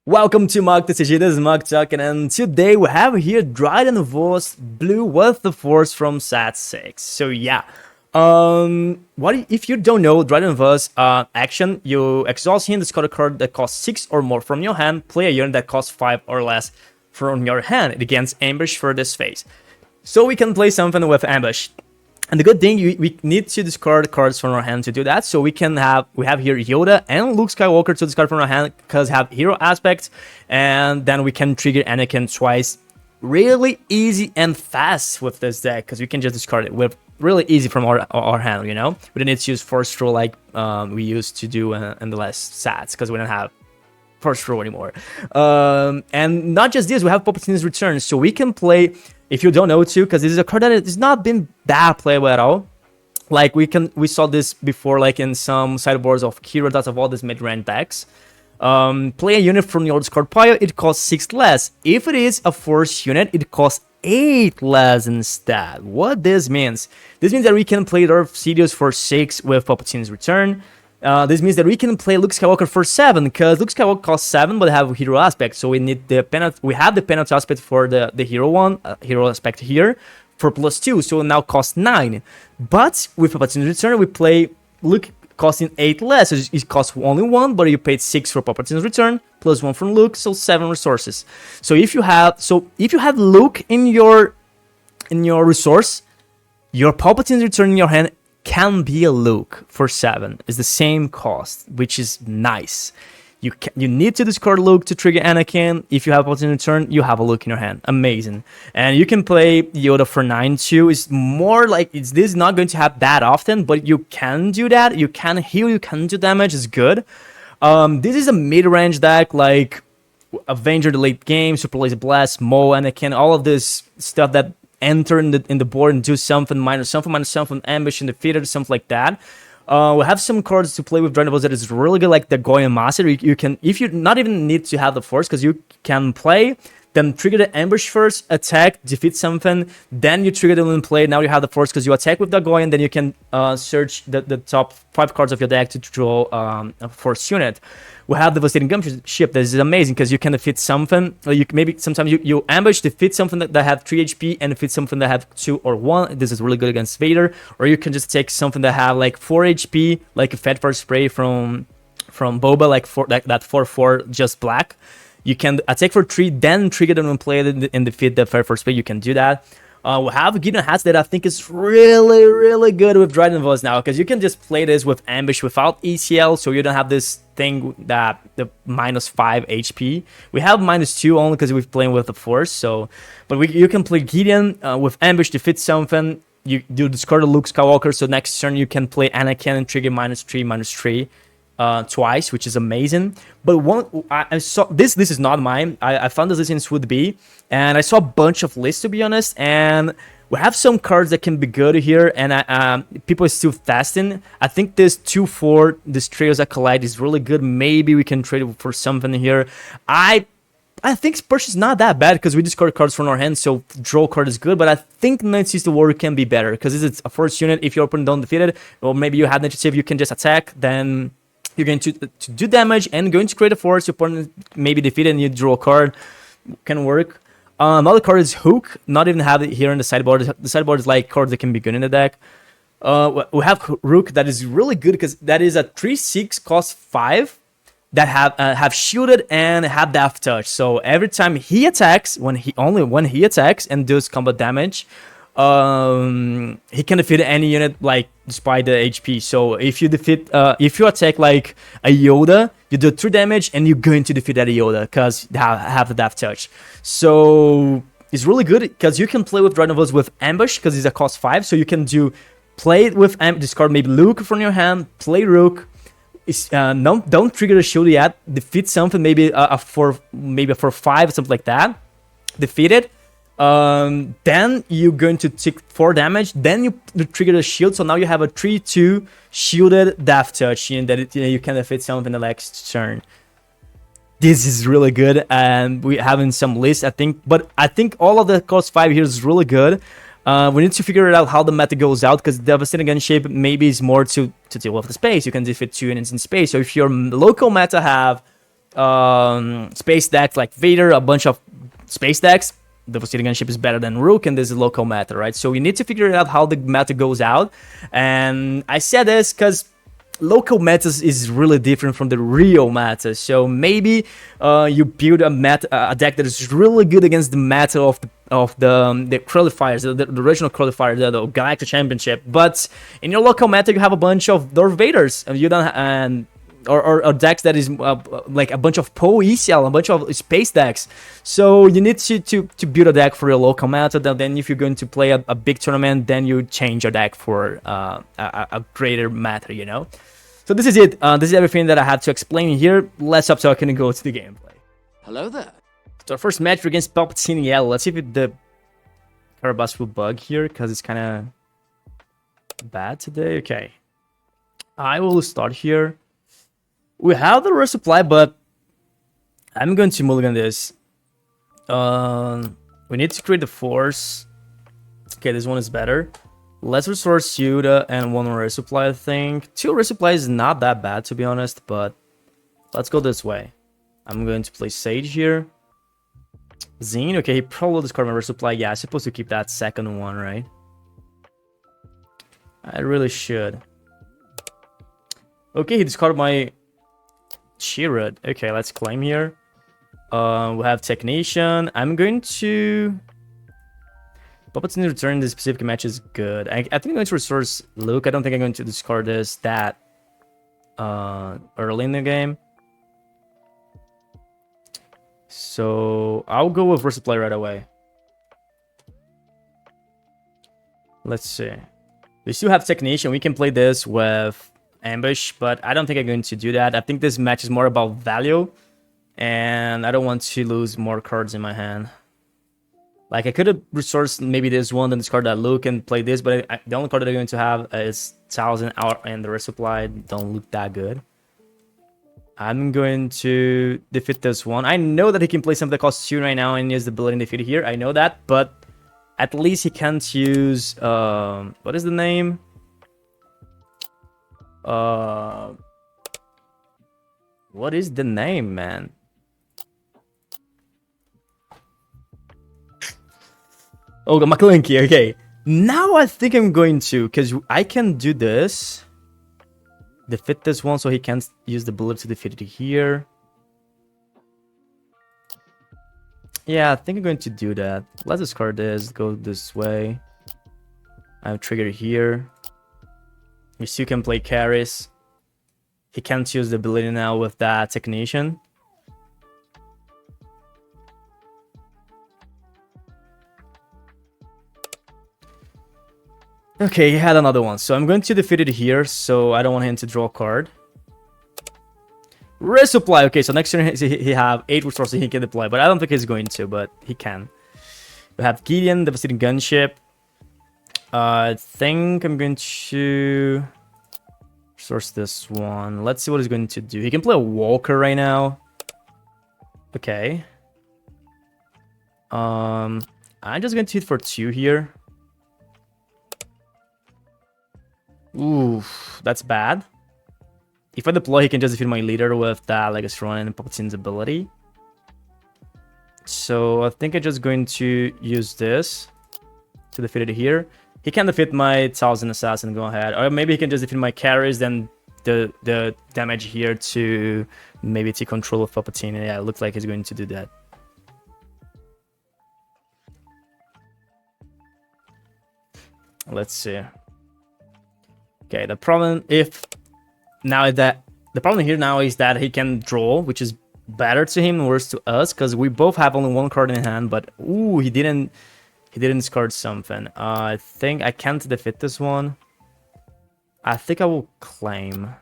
Welcome to Mark TCG, this is Mark talking, and today we have here DRYDEN VOS blue with the force from set 6. So yeah, if you don't know DRYDEN VOS action, you exhaust him, discard a card that costs 6 or more from your hand, play a unit that costs 5 or less from your hand. It gains ambush for this phase. So we can play something with ambush. And the good thing, we need to discard cards from our hand to do that. So we have here Yoda and Luke Skywalker to discard from our hand because have hero aspects, and then we can trigger Anakin twice. Really easy and fast with this deck because we can just discard it. We're really easy from our hand, you know. We don't need to use Force Throw like we used to do in the last sets because we don't have Force Throw anymore. And not just this, we have Palpatine's Return, so we can play. If you don't know too, because this is a card that has not been that playable at all. Like we saw this before, like in some sideboards of hero dots of all these mid-range decks. Play a unit from your discard pile, it costs 6 less. If it is a force unit, it costs 8 less instead. What this means? This means that we can play Darth Sidious for 6 with Palpatine's Return. This means that we can play Luke Skywalker for 7, because Luke Skywalker costs 7 but have hero aspect, so we need the penalty. We have the penalty aspect for the hero one, hero aspect here for +2, so it now costs 9. But with Palpatine's Return, we play Luke costing 8 less. So it costs only 1, but you paid 6 for Palpatine's Return plus 1 from Luke, so 7 resources. So if you have Luke in your resource, your Palpatine's Return in your hand can be a Luke for 7. It's the same cost, which is nice. You need to discard Luke to trigger Anakin. If you have Palpatine Return, you have a Luke in your hand. Amazing. And you can play Yoda for 9 too. It's more like this is not going to happen that often, but you can do that. You can heal, you can do damage. It's good. This is a mid-range deck like Avenger the late game, Super Laser Blast, Mo, Anakin, all of this stuff that enter in the board and do something, minus something, ambush and defeated, something like that. We have some cards to play with DRYDEN VOS that is really good, like the Goyan Master. You can, if you not even need to have the force, because you can play, then trigger the ambush first, attack, defeat something, then you trigger them and play. Now you have the force because you attack with the Goyan, then you can search the top 5 cards of your deck to draw a force unit. We have the Devastating Gunship. This is amazing because you can defeat something. Maybe sometimes you ambush, defeat something that have 3 HP and defeat something that have 2 or 1. This is really good against Vader. Or you can just take something that have like 4 HP, like a Fat First Spray from Boba, like that 4/4 just black. You can attack for 3, then trigger them and play it and defeat the Fat First Spray. You can do that. We have Gideon Hats that I think is really good with DRYDEN VOS now, because you can just play this with ambush without ECL, so you don't have this thing that the -5 HP. We have -2 only because we're playing with the force. So, but you can play Gideon with ambush, defeat something. You do discard a Luke Skywalker, so next turn you can play Anakin and trigger -3 twice, which is amazing. But I saw this is not mine. I found this in would be, and I saw a bunch of lists, to be honest, and we have some cards that can be good here, and people are still testing. I think this 2/4, this Trails Acolyte is really good. Maybe we can trade it for something here. I think Spurs is not that bad because we discard cards from our hand, so draw card is good. But I think Night Sister Warrior can be better because it's a force unit. If your opponent don't defeat it, or maybe you have initiative, you can just attack. Then you're going to do damage and going to create a force. Your opponent maybe defeat it and you draw a card. Can work. Another card is Hook. Not even have it here in the sideboard. The sideboard is like cards that can be good in the deck. We have Rook that is really good because that is a 3/6 cost 5 that have shielded and have death touch. So every time he attacks, when he attacks and does combat damage, he can defeat any unit like despite the HP. So if you attack like a Yoda, you do 3 damage and you're going to defeat that Yoda because they have the death touch. So it's really good because you can play with DRYDEN VOS with ambush because it's a cost 5. So you can play it with discard maybe Luke from your hand, play Rook. Don't trigger the shield yet. Defeat something, maybe a 4/5, something like that. Defeat it. Then you're going to take 4 damage. Then you trigger the shield. So now you have a 3/2 shielded death touch, and that you can defeat something the next turn. This is really good, and we having some lists, I think. But I think all of the cost 5 here is really good. We need to figure out how the meta goes out, because Devastating Gunship maybe is more to deal with the space. You can defeat 2 units in space. So if your local meta have space decks like Vader, a bunch of space decks. The Devastating Gunship is better than Rook, and this is local meta, right? So we need to figure out how the meta goes out. And I said this because local meta is really different from the real meta. So maybe you build a deck that is really good against the meta of the qualifiers, the original qualifier, the Galactic Championship. But in your local meta, you have a bunch of Darth Vaders, and you don't or decks that is like a bunch of Poe ECL, a bunch of space decks. So you need to build a deck for your local meta. Then if you're going to play a big tournament, then you change your deck for a greater meta, you know. So this is it. This is everything that I had to explain here. Let's stop talking and go to the gameplay. Hello there. So our first match against Palpatine Yellow. Let's see if the Carabas will bug here, because it's kind of bad today. Okay. I will start here. We have the resupply, but I'm going to mulligan this. We need to create the force. Okay, this one is better. Let's resource Yuta and one resupply, I think. 2 resupply is not that bad, to be honest, but let's go this way. I'm going to play Sage here. Zine, okay, he probably discarded my resupply. Yeah, I'm supposed to keep that second one, right? I really should. Okay, he discarded my Chirrut. Okay, let's claim here. We have Technician. I'm going to... Palpatine return this specific match is good. I think I'm going to resource Luke. I don't think I'm going to discard this that early in the game. So I'll go with resupply right away. Let's see. We still have Technician. We can play this with Ambush, but I don't think I'm going to do that. I think this match is more about value, and I don't want to lose more cards in my hand. Like, I could have resourced maybe this one, then discard that Luke and play this, but the only card that I'm going to have is 1000 out, and the resupply don't look that good. I'm going to defeat this one. I know that he can play something that costs 2 right now and use the ability to defeat here. I know that, but at least he can't use... what is the name? What is the name, man? Oh, McClinky, okay. Now I think I'm going to, because I can do this. Defeat this one so he can't use the bullet to defeat it here. Yeah, I think I'm going to do that. Let's discard this, go this way. I have trigger here. We still can play carries. He can't use the ability now with that Technician. Okay, he had another one. So I'm going to defeat it here, so I don't want him to draw a card. Resupply. Okay, so next turn he have 8 resources he can deploy, but I don't think he's going to, but he can. We have Gideon, Devastating Gunship. I think I'm going to source this one. Let's see what he's going to do. He can play a Walker right now. Okay. I'm just going to hit for 2 here. Ooh, that's bad. If I deploy, he can just defeat my leader with that Legacy Run and Palpatine's ability. So I think I'm just going to use this to defeat it here. He can defeat my 1000 Assassin, go ahead. Or maybe he can just defeat my carries, then the damage here to maybe take control of Palpatine. Yeah, it looks like he's going to do that. Let's see. Okay, the problem here now is that he can draw, which is better to him and worse to us, because we both have only 1 card in hand. But ooh, he didn't discard something. I think I can't defeat this one. I think I will claim.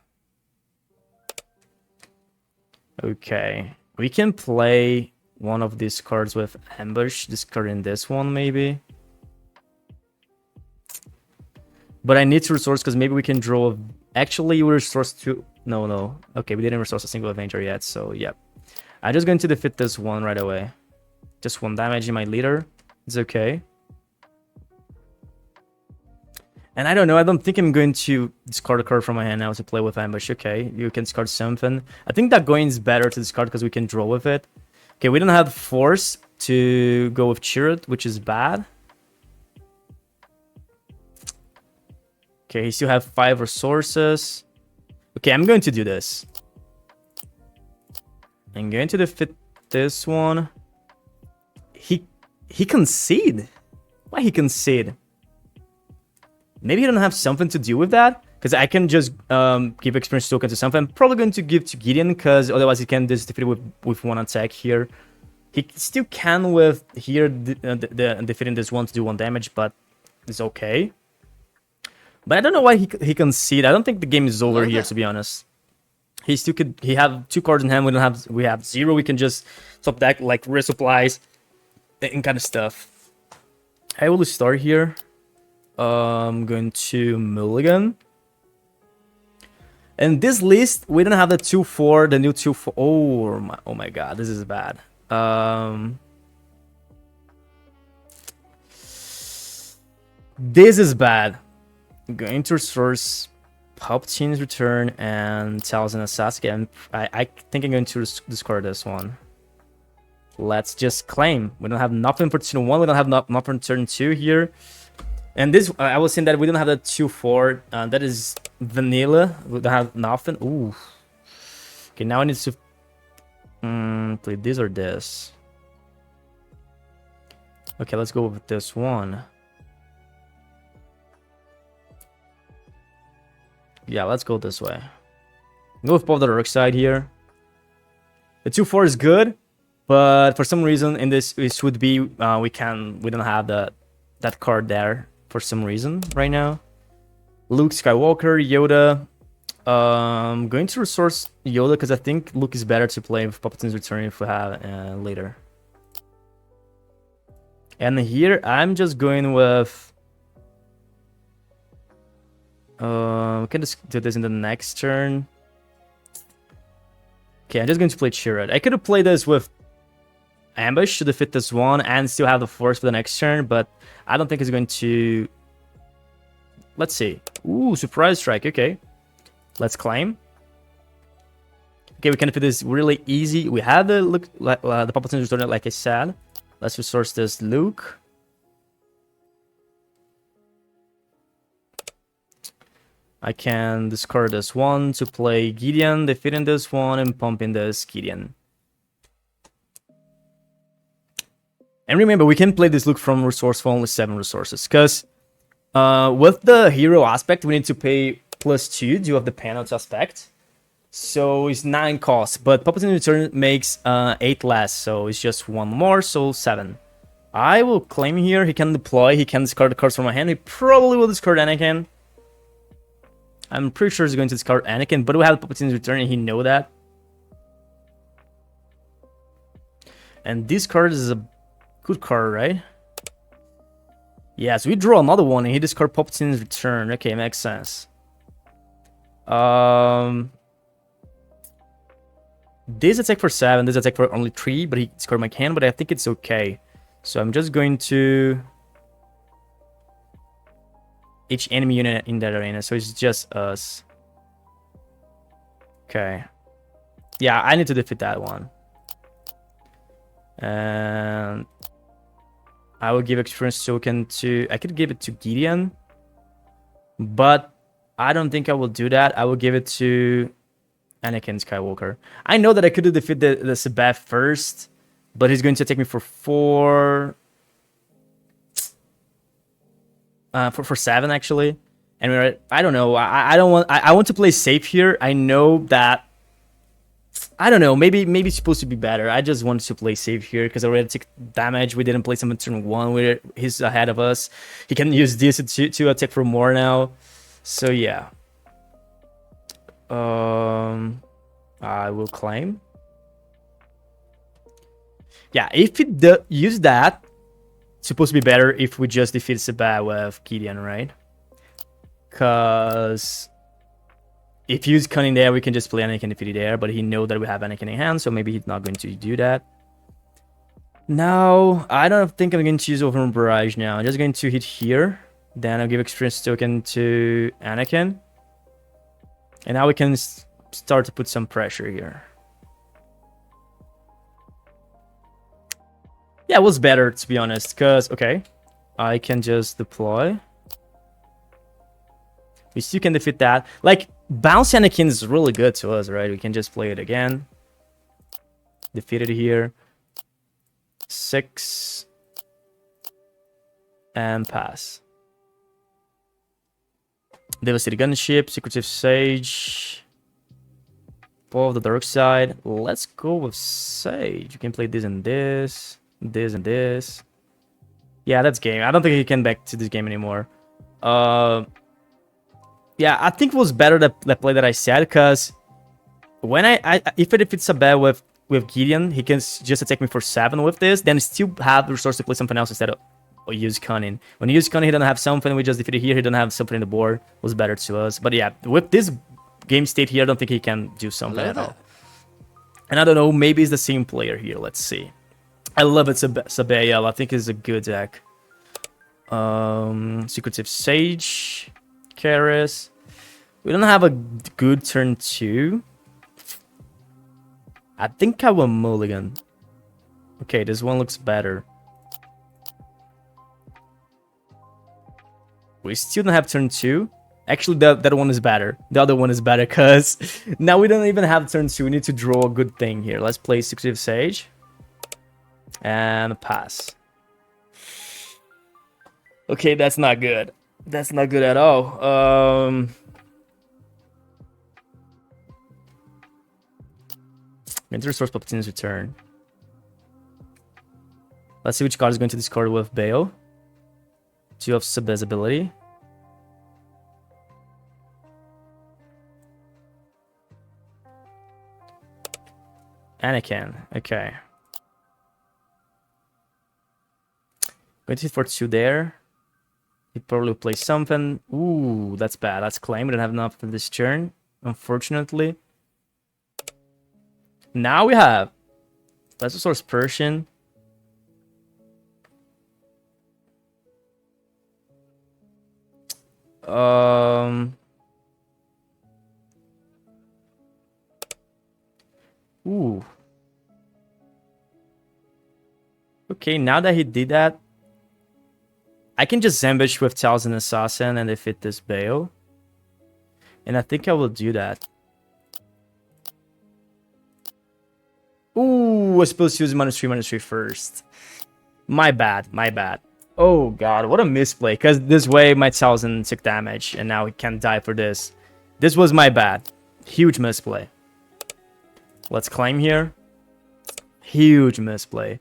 Okay, we can play one of these cards with Ambush, discarding this one maybe. But I need to resource because maybe we can draw. Actually, we resource 2. No. Okay, we didn't resource a single Avenger yet, so yep. I'm just going to defeat this one right away. Just 1 damage in my leader. It's okay. And I don't know, I don't think I'm going to discard a card from my hand now to play with Ambush. Okay, you can discard something. I think that going is better to discard because we can draw with it. Okay, we don't have Force to go with Chirrut, which is bad. Okay, he still have 5 resources. Okay, I'm going to do this. I'm going to defeat this one. He concede. Why he concede? Maybe he don't have something to do with that, because I can just give experience token to something. I'm probably going to give to Gideon, because otherwise he can just defeat it with one attack here. He still can with here defeating this one to do 1 damage, but it's okay. But I don't know why he concede. I don't think the game is over here, to be honest. He still could. He have 2 cards in hand. We have 0. We can just top deck like resupplies and kind of stuff. I will start here. I'm going to mulligan. And this list, we don't have the 2/4, the new 2/4. Oh my god, this is bad. This is bad. I'm going to resource Palpatine's Return and Thousand Sasuke. And I think I'm going to discard this one. Let's just claim. We don't have nothing for turn 1. We don't have nothing for turn 2 here. And this, I was saying that we don't have the 2/4. That is vanilla. We don't have nothing. Ooh. Okay, now I need to play this or this. Okay, let's go with this one. Yeah, let's go this way. Go with both the dark side here. The 2/4 is good, but for some reason in this it should be we don't have that card there for some reason right now. Luke Skywalker, Yoda. Going to resource Yoda because I think Luke is better to play with Palpatine's Return if we have later. And here I'm just going with. We can just do this in the next turn. Okay, I'm just going to play Chirrut. I could have played this with Ambush to defeat this one and still have the Force for the next turn, but I don't think it's going to. Let's see. Ooh, Surprise Strike. Okay, let's claim. Okay, we can defeat this really easy. We have the Palpatine Return, like I said. Let's resource this Luke. I can discard this one to play Gideon, defeating this one and pumping this Gideon. And remember, we can play this Luke from resource for only 7 resources, because with the hero aspect, we need to pay +2 due of the penalty aspect. So it's 9 costs, but Palpatine Return makes 8 less, so it's just 1 more, so 7. I will claim here, he can deploy, he can discard the cards from my hand, he probably will discard Anakin. I'm pretty sure he's going to discard Anakin, but we have Palpatine's Return and he know that. And this card is a good card, right? Yeah, so we draw another one and he discard Palpatine's Return. Okay, makes sense. This attack for 7, this attack for only 3, but he discarded my hand, but I think it's okay. So I'm just going to each enemy unit in that arena, so it's just us. Okay. Yeah, I need to defeat that one. And I will give experience token to. I could give it to Gideon, but I don't think I will do that. I will give it to Anakin Skywalker. I know that I could defeat the Sabath first, but he's going to take me for 4. For 7 actually, and I don't know. I don't want. I want to play safe here. I know that. I don't know. Maybe it's supposed to be better. I just wanted to play safe here because I already took damage. We didn't play some in turn 1 where he's ahead of us. He can use this to attack for more now. So yeah. I will claim. Yeah, if it use that. Supposed to be better if we just defeat Sabat with Gideon, right? Because if you use Cunning there, we can just play Anakin defeat there, but he know that we have Anakin in hand, so maybe he's not going to do that. Now, I don't think I'm going to use Over Barrage now. I'm just going to hit here Then I'll give experience token to Anakin. And now we can start to put some pressure here. Yeah, it was better, to be honest, because, okay, I can just deploy. We still can defeat that. Like, Bounce Anakin is really good to us, right? We can just play it again. Defeat it here. 6. And pass. Devastated Gunship, Secretive Sage. Paw of the Dark Side. Let's go with Sage. You can play this and this. This and this. Yeah, that's game. I don't think he can back to this game anymore. Yeah, I think it was better the play that I said, because when if it's a bet with Gideon, he can just attack me for 7 with this, then still have the resource to play something else instead of use Cunning. When you use Cunning, he doesn't have something. We just defeated here. He doesn't have something on the board. It was better to us. But yeah, with this game state here, I don't think he can do something at all. And I don't know, maybe it's the same player here. Let's see. I love it, Sabael. I think it's a good deck. Secretive Sage. Karis. We don't have a good turn 2. I think I will mulligan. Okay, this one looks better. We still don't have turn 2. Actually, that one is better. The other one is better, because now we don't even have turn 2. We need to draw a good thing here. Let's play Secretive Sage. And pass. Okay, that's not good. That's not good at all. Going to restore Palpatine's return. Let's see which card is going to discard with Bail. 2 of Sabez ability. Anakin. Okay. Going to hit for 2 there. He probably play something. Ooh, that's bad. That's claim. We don't have enough for this turn, unfortunately. Now we have Special Source Persian. Ooh. Okay, now that he did that, I can just ambush with Thousand Assassin and defeat this Bail. And I think I will do that. Ooh, I was supposed to use -3/-3 first. My bad, my bad. Oh god, what a misplay. Because this way my Thousand took damage and now he can't die for this. This was my bad. Huge misplay. Let's climb here. Huge misplay.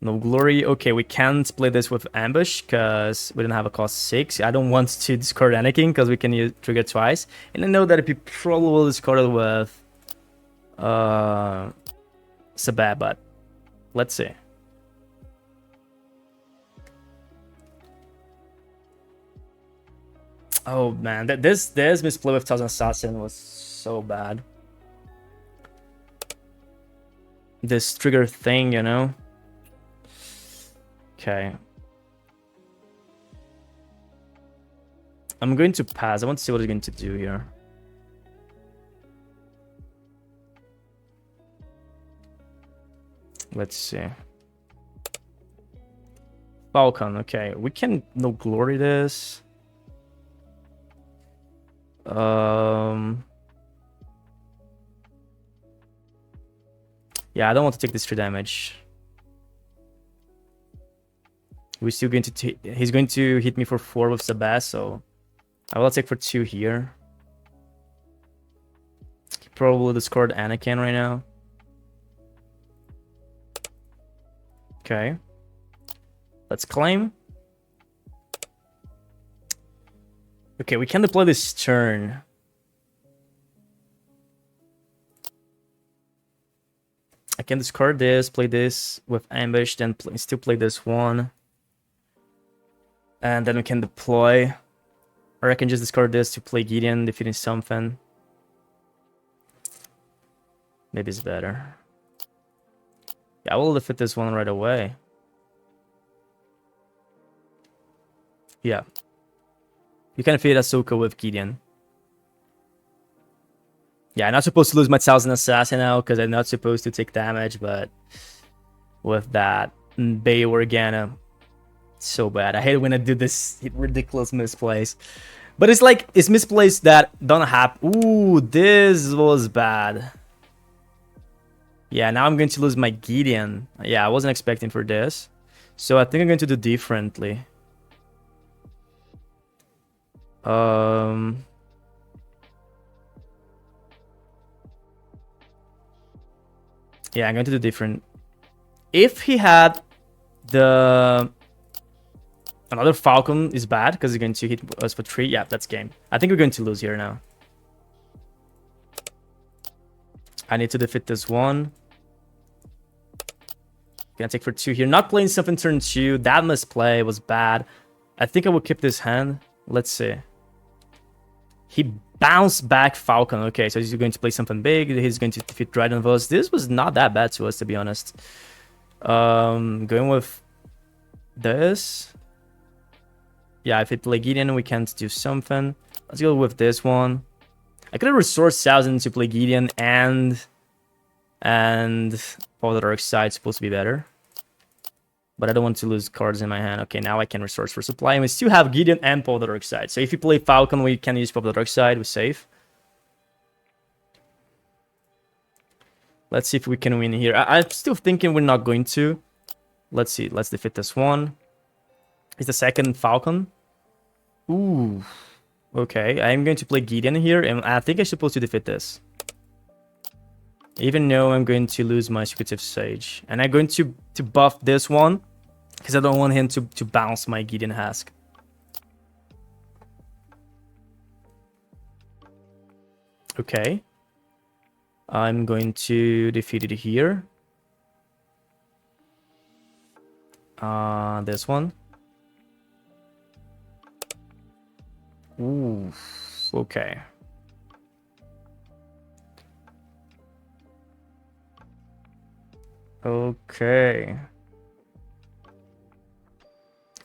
No glory. Okay, we can't play this with ambush because we don't have a cost 6. I don't want to discard anything because we can use trigger twice. And I know that if you probably will discard it with Sabab, but let's see. Oh man, this misplay with Thousand Assassin was so bad. This trigger thing, you know. Okay. I'm going to pass. I want to see what he's going to do here. Let's see. Falcon, okay. We can no glory this. Yeah, I don't want to take this 3 damage. We're still going to he's going to hit me for 4 with Sabas, so I will take for 2 here. He probably discard Anakin right now. Okay. Let's claim. Okay, we can deploy this turn. I can discard this, play this with ambush, then still play this one. And then we can deploy. Or I can just discard this to play Gideon, defeating something. Maybe it's better. Yeah, I will defeat this one right away. Yeah. You can defeat Ahsoka with Gideon. Yeah, I'm not supposed to lose my Thousand Assassin now because I'm not supposed to take damage, but with that Bay Organa, so bad. I hate when I do this ridiculous misplace. But it's like, it's misplaced that don't happen. Ooh, this was bad. Yeah, now I'm going to lose my Gideon. Yeah, I wasn't expecting for this. So I think I'm going to do differently. Yeah, I'm going to do different. If he had the... Another Falcon is bad because he's going to hit us for 3. Yeah, that's game. I think we're going to lose here now. I need to defeat this one. Gonna take for 2 here. Not playing something turn 2. That misplay was bad. I think I will keep this hand. Let's see. He bounced back Falcon. Okay, so he's going to play something big. He's going to defeat DRYDEN VOS. This was not that bad to us, to be honest. Going with this. Yeah, if it play Gideon, we can't do something. Let's go with this one. I could have resourced 1000 to play Gideon and all the dark side supposed to be better. But I don't want to lose cards in my hand. Okay, now I can resource for supply. And we still have Gideon and Paul the Dark Side. So if you play Falcon, we can use Paul the Dark Side. We're safe. Let's see if we can win here. I'm still thinking we're not going to. Let's see. Let's defeat this one. It's the second Falcon. Ooh. Okay, I'm going to play Gideon here. And I think I'm supposed to defeat this. Even though I'm going to lose my Secretive Sage. And I'm going to buff this one. Because I don't want him to bounce my Gideon Husk. Okay. I'm going to defeat it here. This one. Ooh. Okay. Okay.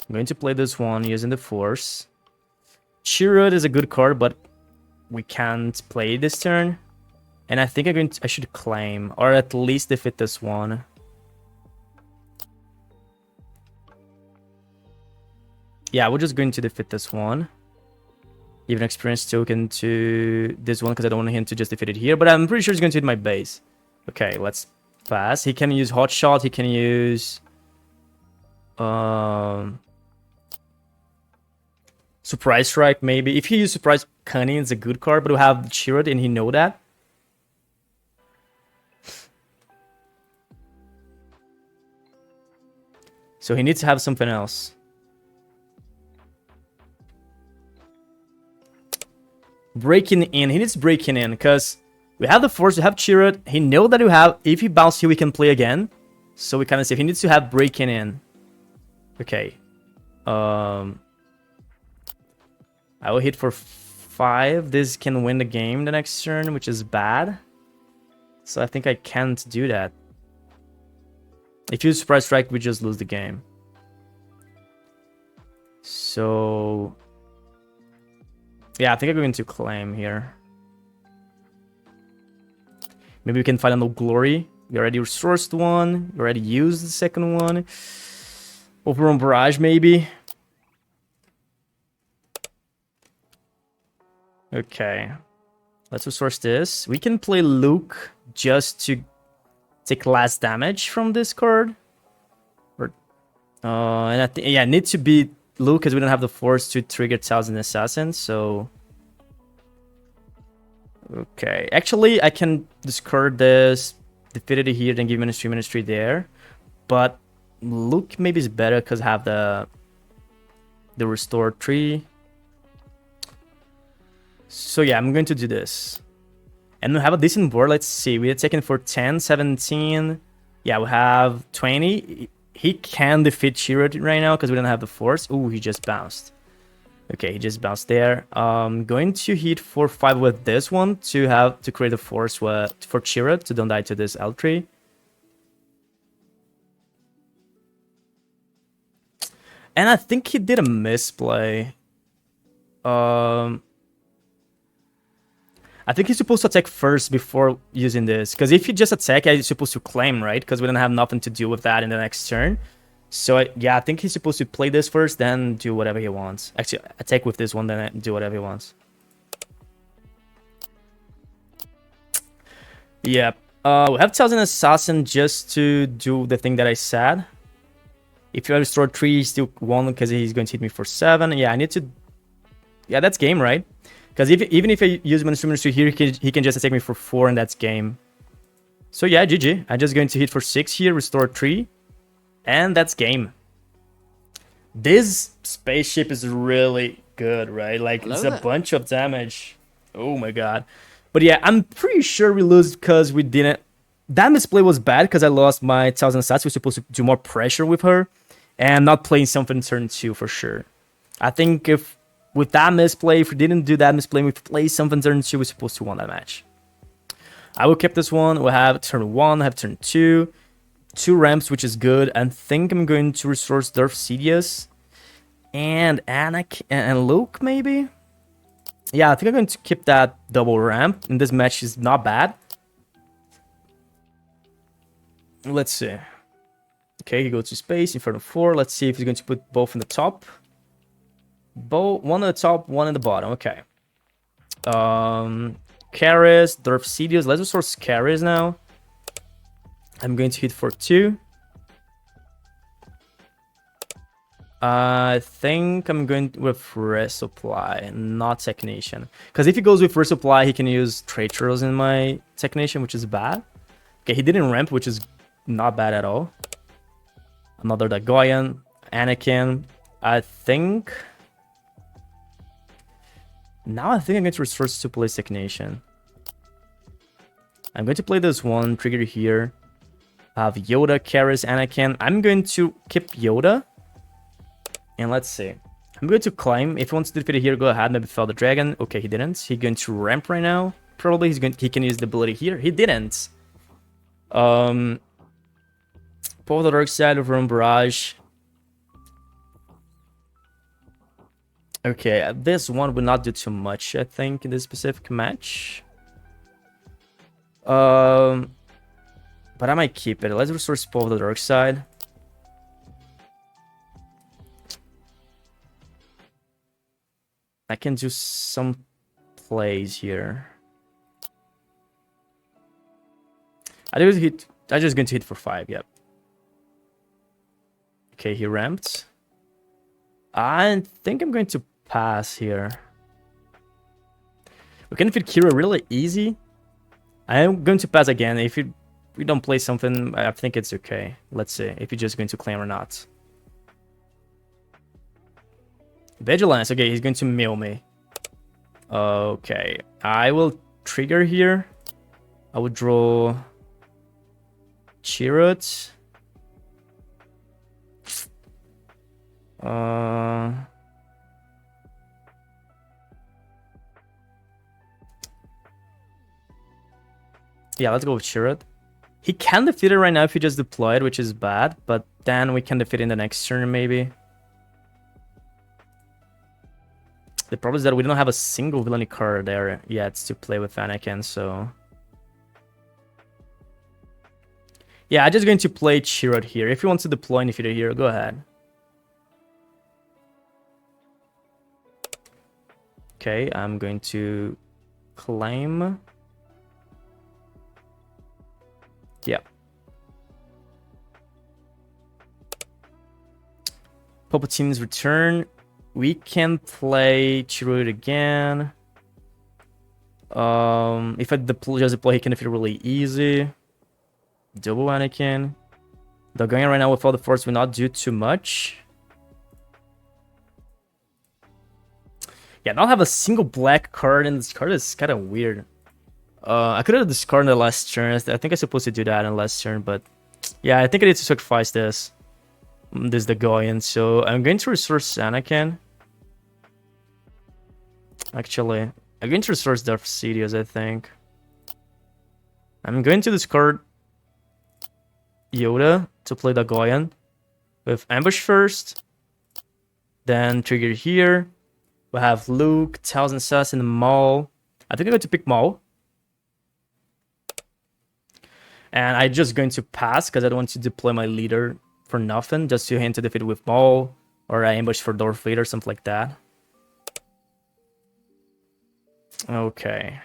I'm going to play this one using the Force. Chirrut is a good card, but we can't play this turn. And I think I should claim, or at least defeat this one. Yeah, we're just going to defeat this one. Even experience token to this one because I don't want him to just defeat it here. But I'm pretty sure he's going to hit my base. Okay, let's pass. He can use Hot Shot. He can use... Surprise Strike, maybe. If he uses Surprise Cunning, it's a good card, but we have Chirrut and he know that. So he needs to have something else. Breaking in. He needs breaking in, because we have the Force, we have Chirrut. He know that we have, if he bounces here, we can play again. So we kind of say he needs to have breaking in. Okay. I will hit for 5. This can win the game the next turn, which is bad. So I think I can't do that. If you Surprise Strike, we just lose the game. So... yeah, I think I'm going to claim here. Maybe we can find a No Glory. We already resourced one. We already used the second one. Overrun Barrage, maybe. Okay. Let's resource this. We can play Luke just to take less damage from this card. Or, and I think, yeah, need to be Luke because we don't have the Force to trigger 1000 Assassins, so... okay. Actually, I can discard this, defeat it here, then give Ministry there. But Luke maybe is better because I have the Restore tree. So yeah, I'm going to do this. And we have a decent board. Let's see. We are taking for 10, 17. Yeah, we have 20. He can defeat Chirrut right now because we don't have the Force. Ooh, he just bounced. Okay, he just bounced there. Going to hit for 5 with this one to create a Force for Chirrut to don't die to this L3. And I think he did a misplay. I think he's supposed to attack first before using this. Because if you just attack, he's supposed to claim, right? Because we don't have nothing to do with that in the next turn. So, yeah, I think he's supposed to play this first, then do whatever he wants. Actually, attack with this one, then do whatever he wants. Yeah. We have 1000 Assassin just to do the thing that I said. If you restore 3, he still won because he's going to hit me for 7. Yeah, I need to... Yeah, that's game, right? Because even if I use my instruments here, he can just attack me for 4 and that's game. So yeah, GG. I'm just going to hit for 6 here, restore 3. And that's game. This spaceship is really good, right? Like, it's a bunch of damage. Oh my god. But yeah, I'm pretty sure we lose because we didn't... That misplay was bad because I lost my 1000 stats. We're supposed to do more pressure with her. And not playing something in turn 2 for sure. I think if... With that misplay, if we didn't do that misplay, we play something turn 2, we're supposed to win that match. I will keep this one. We'll have turn 1, have turn 2. 2 ramps, which is good. I think I'm going to resource Darth Sidious. And Anakin and Luke, maybe? Yeah, I think I'm going to keep that double ramp. And this match is not bad. Let's see. Okay, he goes to space in front of 4. Let's see if he's going to put both in the top. One at the top, one at the bottom. Okay. Karis, Darth Sidious. Let's resource Karis now. I'm going to hit for 2. I think I'm going with Resupply, not Technician. Because if he goes with Resupply, he can use Traitorous in my Technician, which is bad. Okay, he didn't ramp, which is not bad at all. Another Dagoyan, Anakin. I think I'm going to resource to play Technician. I'm going to play this one, trigger here. I have Yoda, Karis, Anakin. I'm going to keep Yoda. And let's see. I'm going to climb. If he wants to defeat it here, go ahead. Maybe fell the dragon. Okay, he didn't. He's going to ramp right now. Probably he can use the ability here. He didn't. Pull the dark side of Room Barrage. Okay, this one will not do too much, I think, in this specific match. But I might keep it. Let's resource Pull the dark side. I can do some plays here. I'm just going to hit for 5, yep. Okay, he ramped. I think I'm going to pass here. We can defeat Kira really easy. I'm going to pass again. If we don't play something, I think it's okay. Let's see if you're just going to claim or not. Vigilance. Okay, he's going to mill me. Okay, I will trigger here. I will draw Chirrut. Yeah, let's go with Chirrut. He can defeat it right now if he just deployed, which is bad, but then we can defeat it in the next turn, maybe. The problem is that we don't have a single villainy card there yet to play with Anakin, so... Yeah, I'm just going to play Chirrut here. If he wants to deploy and defeat it here, go ahead. Okay, I'm going to claim. Yeah. Palpatine's return. We can play Chirrut again. If I just deploy, he can defeat really easy. Double Anakin. They're going right now with all the force will not do too much. Yeah, not have a single black card in this card is kind of weird. I could have discarded the last turn. I think I'm supposed to do that in the last turn, but yeah, I think I need to sacrifice this. This is the Goyen, so I'm going to resource Anakin. Actually, I'm going to resource Darth Sidious, I think. I'm going to discard Yoda to play the Goyen with Ambush first. Then trigger here. We have Luke, Thousand Sus, and Maul. I think I'm going to pick Maul. And I'm just going to pass because I don't want to deploy my leader for nothing. Just to hint to defeat with Maul. Or I ambush for Darth Vader, something like that. Okay.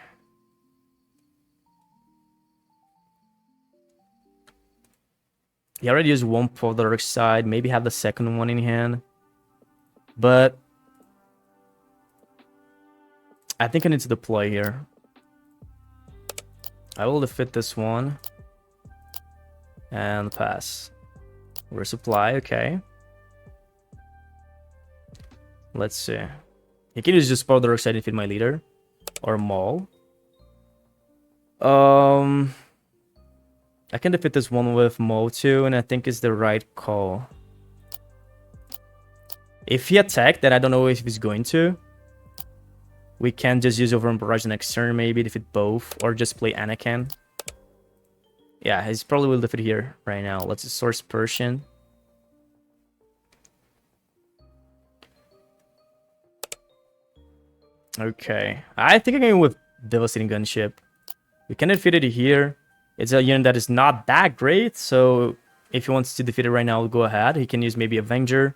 He already used one for the dark side. Maybe have the second one in hand. But I think I need to deploy here. I will defeat this one. And pass. Resupply, okay. Let's see. He can use just for the dark side and defeat my leader. Or Maul. I can defeat this one with Maul too, and I think it's the right call. If he attacked, then I don't know if he's going to. We can just use Overrun Barrage next turn, maybe defeat both, or just play Anakin. Yeah, he's probably will defeat here right now. Let's just source Persian. Okay, I think I'm going with Devastating Gunship. We can defeat it here. It's a unit that is not that great, so if he wants to defeat it right now, go ahead. He can use maybe Avenger.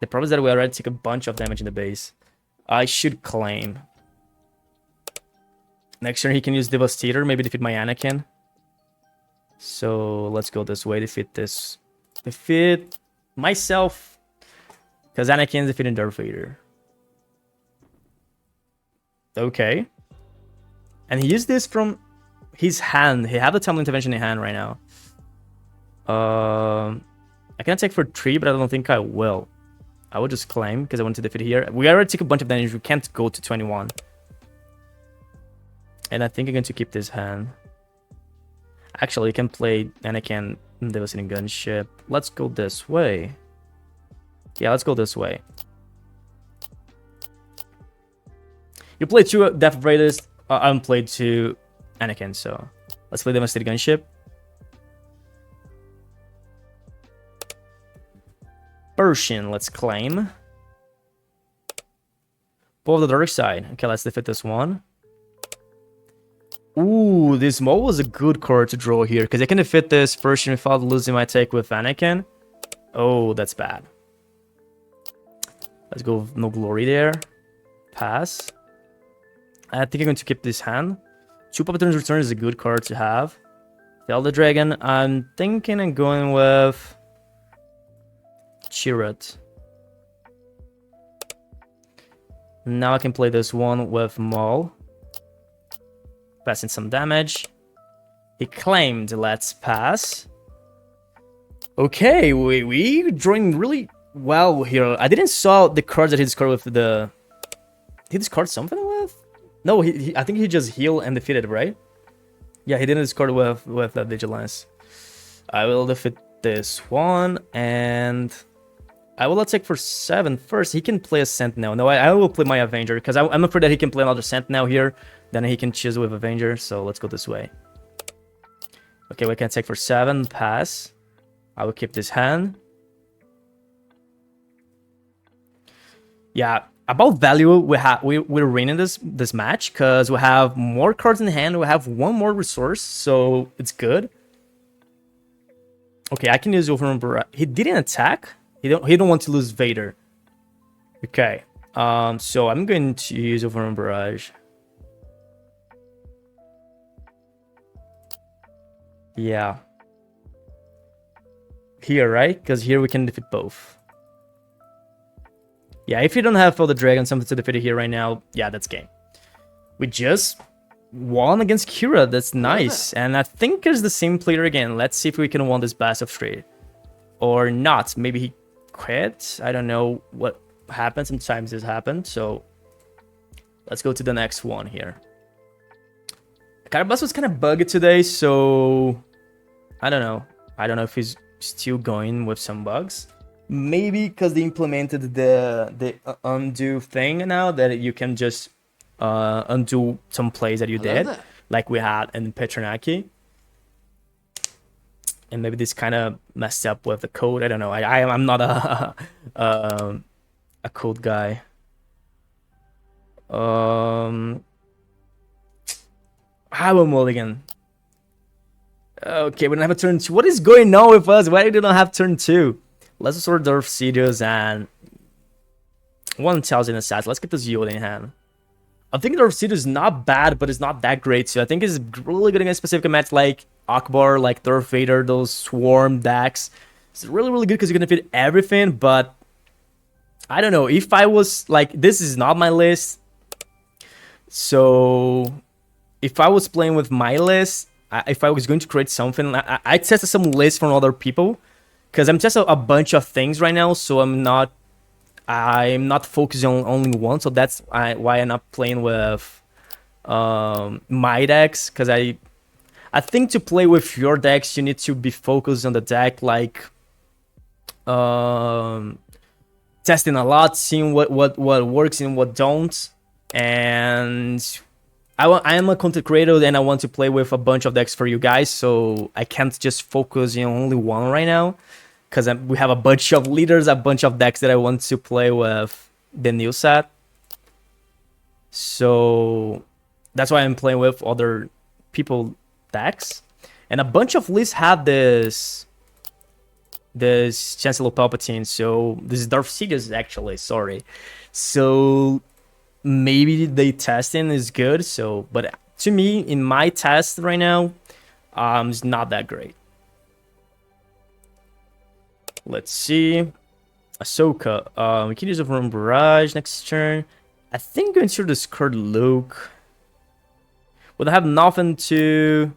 The problem is that we already take a bunch of damage in the base. I should claim. Next turn, he can use Devastator, maybe defeat my Anakin. So let's go this way, defeat this. Defeat myself. Because Anakin is defeating Darth Vader. Okay. And he used this from his hand. He have the Temple Intervention in hand right now. I can attack for 3, but I don't think I will. I will just claim because I want to defeat here. We already took a bunch of damage. We can't go to 21. And I think I'm going to keep this hand. Actually, you can play Anakin Devastating Gunship. Let's go this way. Yeah, let's go this way. You play 2 Death Raiders. I'm played 2 Anakin, so let's play Devastating Gunship. Persian, let's claim. Pull of the dark side. Okay, let's defeat this one. Ooh, this Maul was a good card to draw here, because I can defeat this Persian without losing my take with Anakin. Oh, that's bad. Let's go no glory there. Pass. I think I'm going to keep this hand. 2 Palpatine's Return is a good card to have. The Elder Dragon, I'm thinking I'm going with Chirrut. Now I can play this one with Maul. Passing some damage. He claimed, let's pass. Okay, we drawing really well here. I didn't saw the cards that he discarded with the... Did he discard something with? No, I think he just healed and defeated, right? Yeah, he didn't discard with that Vigilance. I will defeat this one, and I will attack for 7 first. He can play a Sentinel. No, I will play my Avenger, because I'm afraid that he can play another Sentinel here. Then he can choose with Avenger, so let's go this way. Okay, we can attack for 7, pass. I will keep this hand. Yeah, about value, we're winning this match because we have more cards in hand. We have 1 more resource, so it's good. Okay, I can use Overrun Barrage. He didn't attack. He don't want to lose Vader. Okay, so I'm going to use Overrun Barrage. Yeah. Here, right? Because here we can defeat both. Yeah, if you don't have for the dragon something to defeat it here right now, yeah, that's game. We just won against Kira. That's nice. And I think it's the same player again. Let's see if we can win this best of 3. Or not. Maybe he quit. I don't know what happened. Sometimes this happened. So let's go to the next one here. Carabas was kind of bugged today, so I don't know. I don't know if he's still going with some bugs. Maybe because they implemented the undo thing now, that you can just undo some plays that you did, like we had in Petronaki. And maybe this kind of messed up with the code. I don't know. I'm not a a cold guy. How a mulligan. Okay, we don't have a turn 2. What is going on with us? Why do we not have turn 2? Let's sort Darth Sidious and 1,000 assassins. Let's get this Yoda in hand. I think Darth Sidious is not bad, but it's not that great. So I think it's really good against specific match like Akbar, like Darth Vader, those swarm decks. It's really, really good because you're gonna fit everything. But I don't know if I was like, this is not my list. So if I was playing with my list, if I was going to create something, I tested some lists from other people because I'm testing a bunch of things right now. So I'm not focusing on only one. So that's why I'm not playing with my decks, because I think to play with your decks, you need to be focused on the deck, like testing a lot, seeing what works and what don't. And I am a content creator and I want to play with a bunch of decks for you guys, so I can't just focus on only one right now, because we have a bunch of leaders, a bunch of decks that I want to play with the new set. So that's why I'm playing with other people decks, and a bunch of lists have this Chancellor Palpatine. So this is Darth Sidious actually. Sorry. So maybe the testing is good. So, but to me, in my test right now, it's not that great. Let's see. Ahsoka. We can use it from Barrage next turn. I think I'm going to discard Luke. Would I have nothing to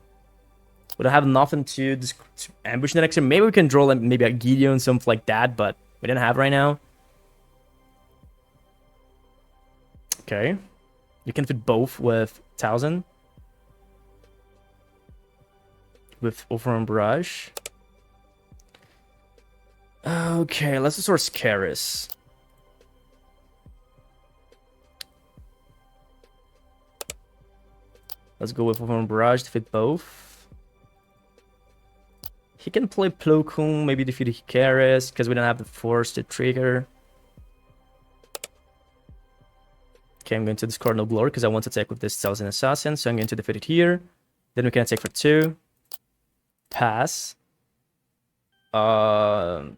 ambush the next turn? Maybe we can draw like maybe a Gideon, something like that, but we don't have right now. Okay. You can fit both with 1,000. With Over and Barrage. Okay, let's just source Karis. Let's go with Over and Barrage to fit both. He can play Plo Koon, maybe defeat Karis, because we don't have the Force to trigger. Okay, I'm going to discard No Glory because I want to attack with this 1,000 Assassin, so I'm going to defeat it here. Then we can attack for 2. Pass. Okay.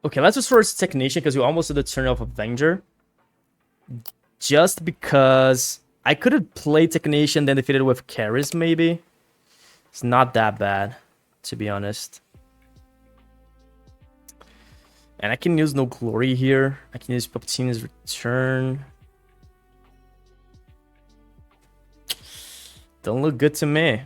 Okay, let's just first Technician because we almost did the turn of Avenger. Just because I could have played Technician, then defeated with Karis, maybe. It's not that bad, to be honest. And I can use No Glory here. I can use Palpatine's Return. Don't look good to me.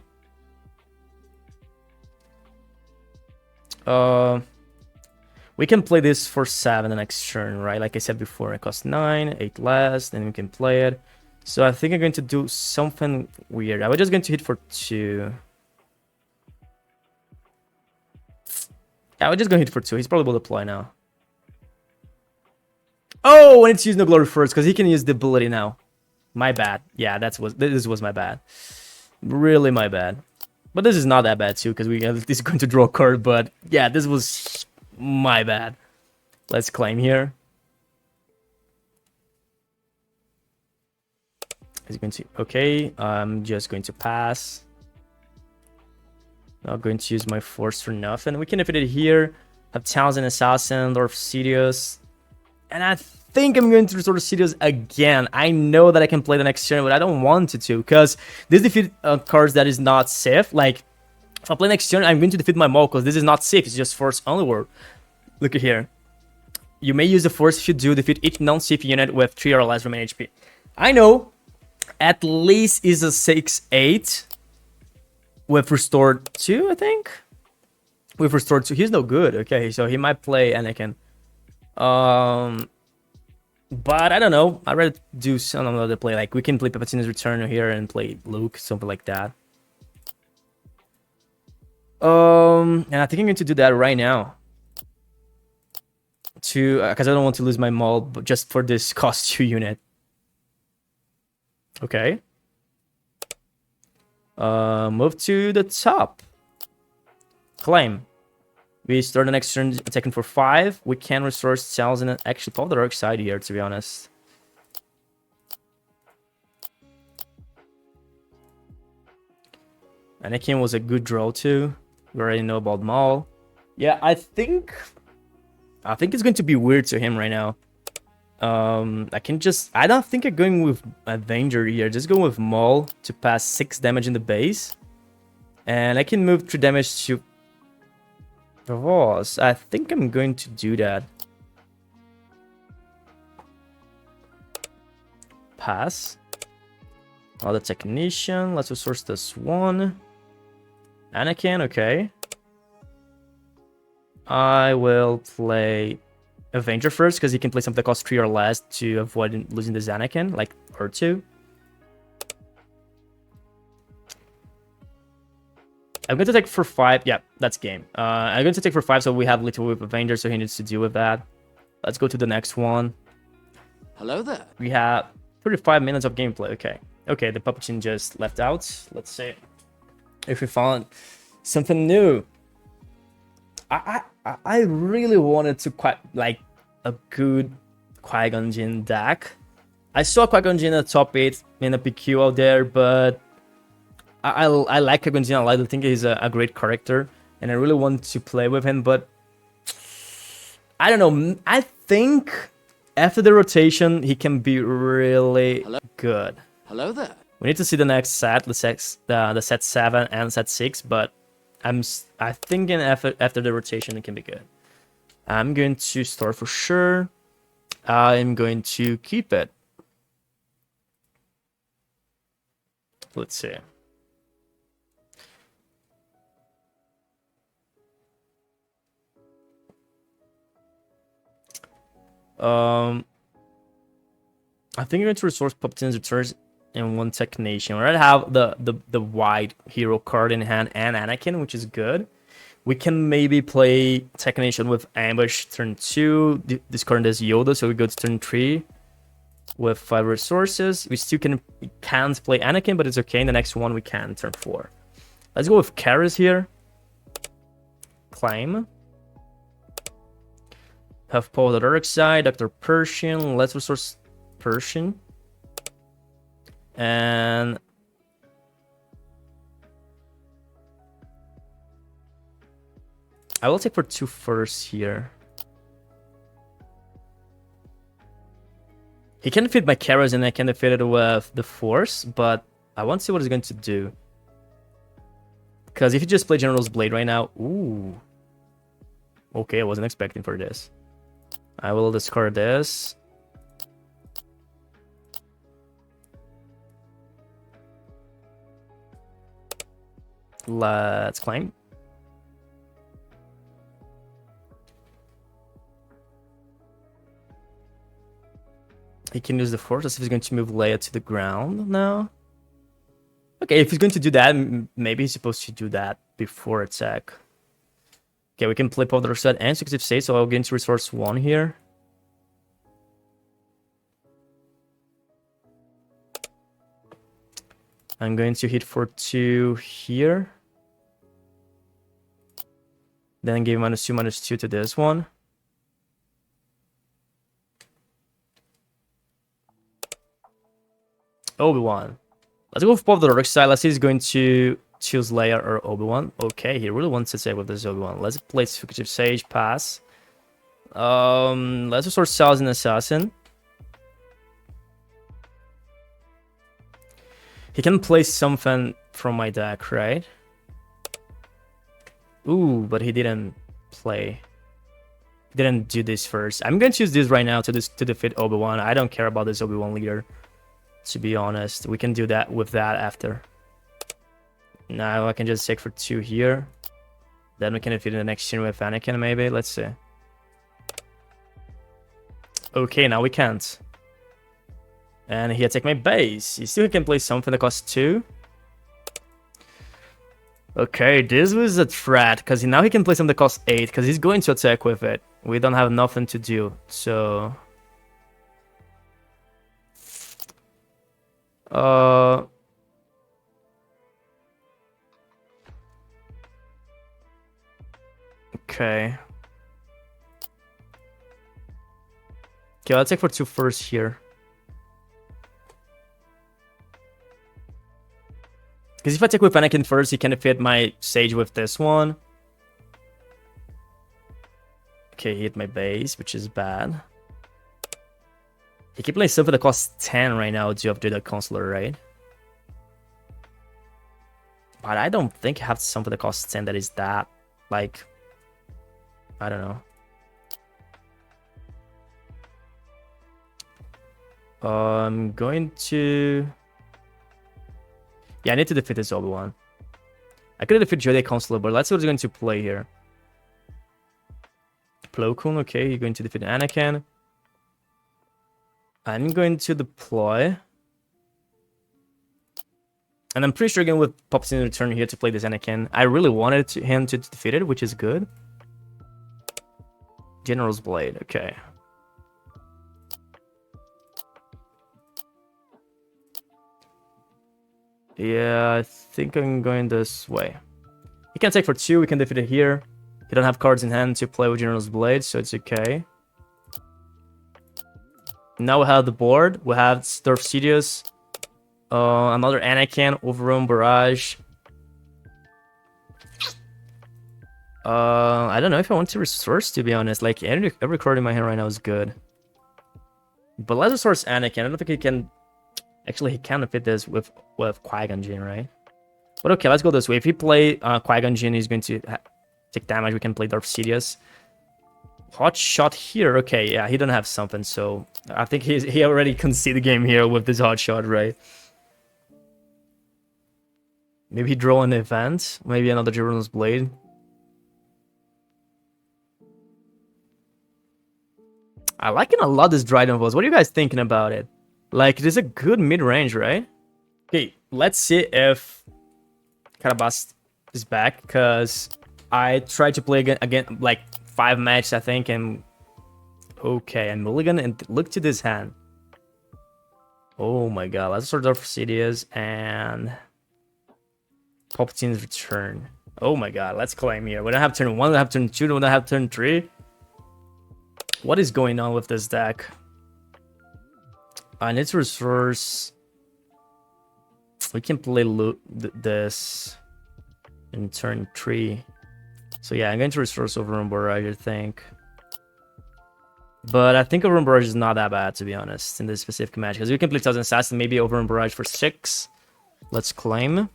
We can play this for 7 the next turn, right? Like I said before, it costs 9, 8 less, then we can play it. So I think I'm going to do something weird. I was just going to hit for 2. Yeah, we're just going to hit for 2. He's probably able to play now. Oh, I need to use No Glory first, because he can use the ability now. My bad. Yeah, this was my bad. Really my bad. But this is not that bad, too, because we are at least going to draw a card. But yeah, this was my bad. Let's claim here. Is he going to... Okay, I'm just going to pass. Not going to use my Force for nothing. We can defeat it here. Have 1,000 Assassin, Darth Sidious. And I think I'm going to restore Sidious again. I know that I can play the next turn, but I don't want it to, because this defeat cards that is not safe. Like, if I play next turn, I'm going to defeat my Maul, because this is not safe. It's just Force only. Look at here. You may use the Force if you do defeat each non-safe unit with 3 or less remaining HP. I know. At least is a 6/8 with restored 2, I think. With restored 2, he's no good. Okay, so he might play Anakin. But I don't know. I'd rather do some other play. Like, we can play Palpatine's Return here and play Luke, something like that. And I think I'm going to do that right now. Because I don't want to lose my Maul, but just for this cost 2 unit. Okay. Move to the top. Claim. We start the next turn attacking for 5. We can restore cells and actually pop the dark side here, to be honest. Anakin was a good draw too. We already know about Maul. Yeah, I think it's going to be weird to him right now. I don't think I'm going with Avenger here. Just go with Maul to pass 6 damage in the base. And I can move 3 damage to Vos. I think I'm going to do that. Pass. Another Technician. Let's resource this one. Anakin, okay. I will play Avenger first, because he can play something that costs 3 or less to avoid losing the Anakin, like R2. I'm going to take for 5. Yeah, that's game. I'm going to take for 5, so we have Little Whip Avenger, so he needs to deal with that. Let's go to the next one. Hello there. We have 35 minutes of gameplay. Okay. Okay, the Palpatine just left out. Let's see if we found something new. I really wanted to quite like a good Qui-Gon Jinn deck. I saw Qui-Gon Jinn at top 8 in a PQ out there, but I like Qui-Gon Jinn a lot. I think he's a great character, and I really want to play with him, but I don't know. I think after the rotation, he can be really good. Hello there. We need to see the next set, the set 7 and set 6, but I'm thinking after the rotation it can be good. I'm going to store for sure. I'm going to keep it. Let's see. I think I'm going to resource Palpatine's returns in 1 Technician. We already have the wide hero card in hand and Anakin, which is good. We can maybe play Technician with Ambush turn 2, discard this Yoda, so we go to turn 3 with 5 resources. We still can't play Anakin, but it's okay. In the next one, we can turn 4. Let's go with Karis here. Claim. Have Paul the Dark Side, Dr. Pershing. Let's resource Pershing. And I will take for 2 first here. He can defeat my Karis and I can defeat it with the Force, but I want to see what he's going to do. Because if you just play General's Blade right now, ooh. Okay, I wasn't expecting for this. I will discard this. Let's claim. He can use the Force as if he's going to move Leia to the ground now. Okay, if he's going to do that, maybe he's supposed to do that before attack. Okay, we can play Powder Set and Successive State, so I'll get into resource 1 here. I'm going to hit for 2 here. Then give -2/-2 to this one. Obi-Wan. Let's go for the dark side. Let's see if he's going to choose Leia or Obi-Wan. Okay, he really wants to stay with this Obi-Wan. Let's play Fugitive Sage, pass. Let's restore Cells and Assassin. He can play something from my deck, right? Ooh, but he didn't play. He didn't do this first. I'm going to use this right now to defeat Obi-Wan. I don't care about this Obi-Wan leader, to be honest. We can do that with that after. Now I can just take for 2 here. Then we can defeat in the next turn with Anakin, maybe. Let's see. Okay, now we can't. And he attacked my base. He still can play something that costs 2. Okay, this was a threat, because now he can play something that costs 8, because he's going to attack with it. We don't have nothing to do, so... Okay. Okay, let's take for 2 first here. Because if I take with Anakin first, he can fit my Sage with this one. Okay, he hit my base, which is bad. He keep playing stuff that costs 10 right now to upgrade the Consular, right? But I don't think I have something that costs 10 that is that, like... I don't know. I'm going to... Yeah, I need to defeat this Obi-Wan. I could defeat Jedi Consular, but let's see what's going to play here. Plo Koon, okay, you're going to defeat Anakin. I'm going to deploy. And I'm pretty sure again with Palpatine in return here to play this Anakin. I really wanted him to defeat it, which is good. General's Blade, okay. Yeah, I think I'm going this way. He can take for 2, we can defeat it here. He don't have cards in hand to play with General's Blade, so it's okay. Now we have the board. We have Darth Sidious. Another Anakin, Overrun Barrage. I don't know if I want to resource, to be honest. Like, every card in my hand right now is good. But let's resource Anakin. I don't think he can... Actually, he can fit this with Qui-Gon Jinn, right? But okay, let's go this way. If he play Qui-Gon Jinn, he's going to take damage. We can play Darth Sidious. Hot shot here. Okay, yeah, he don't have something, so I think he already conceded the game here with this hot shot, right? Maybe he draw an event. Maybe another General's Blade. I like it a lot, this DRYDEN VOS. What are you guys thinking about it? Like, it is a good mid-range, right? Okay, let's see if Karabas is back, because I tried to play again like 5 matches, I think, and... Okay, and Mulligan, and look to this hand. Oh my god, let's sort out for Sidious, and... Palpatine's return. Oh my god, let's claim here. We don't have turn 1, we don't have turn 2, we don't have turn 3. What is going on with this deck? I need to resource. We can play this in turn 3. So yeah, I'm going to resource Overrun Barrage, I think. But I think Overrun Barrage is not that bad, to be honest, in this specific match. Because we can play Thousand Assassin, maybe Overrun Barrage for 6. Let's claim.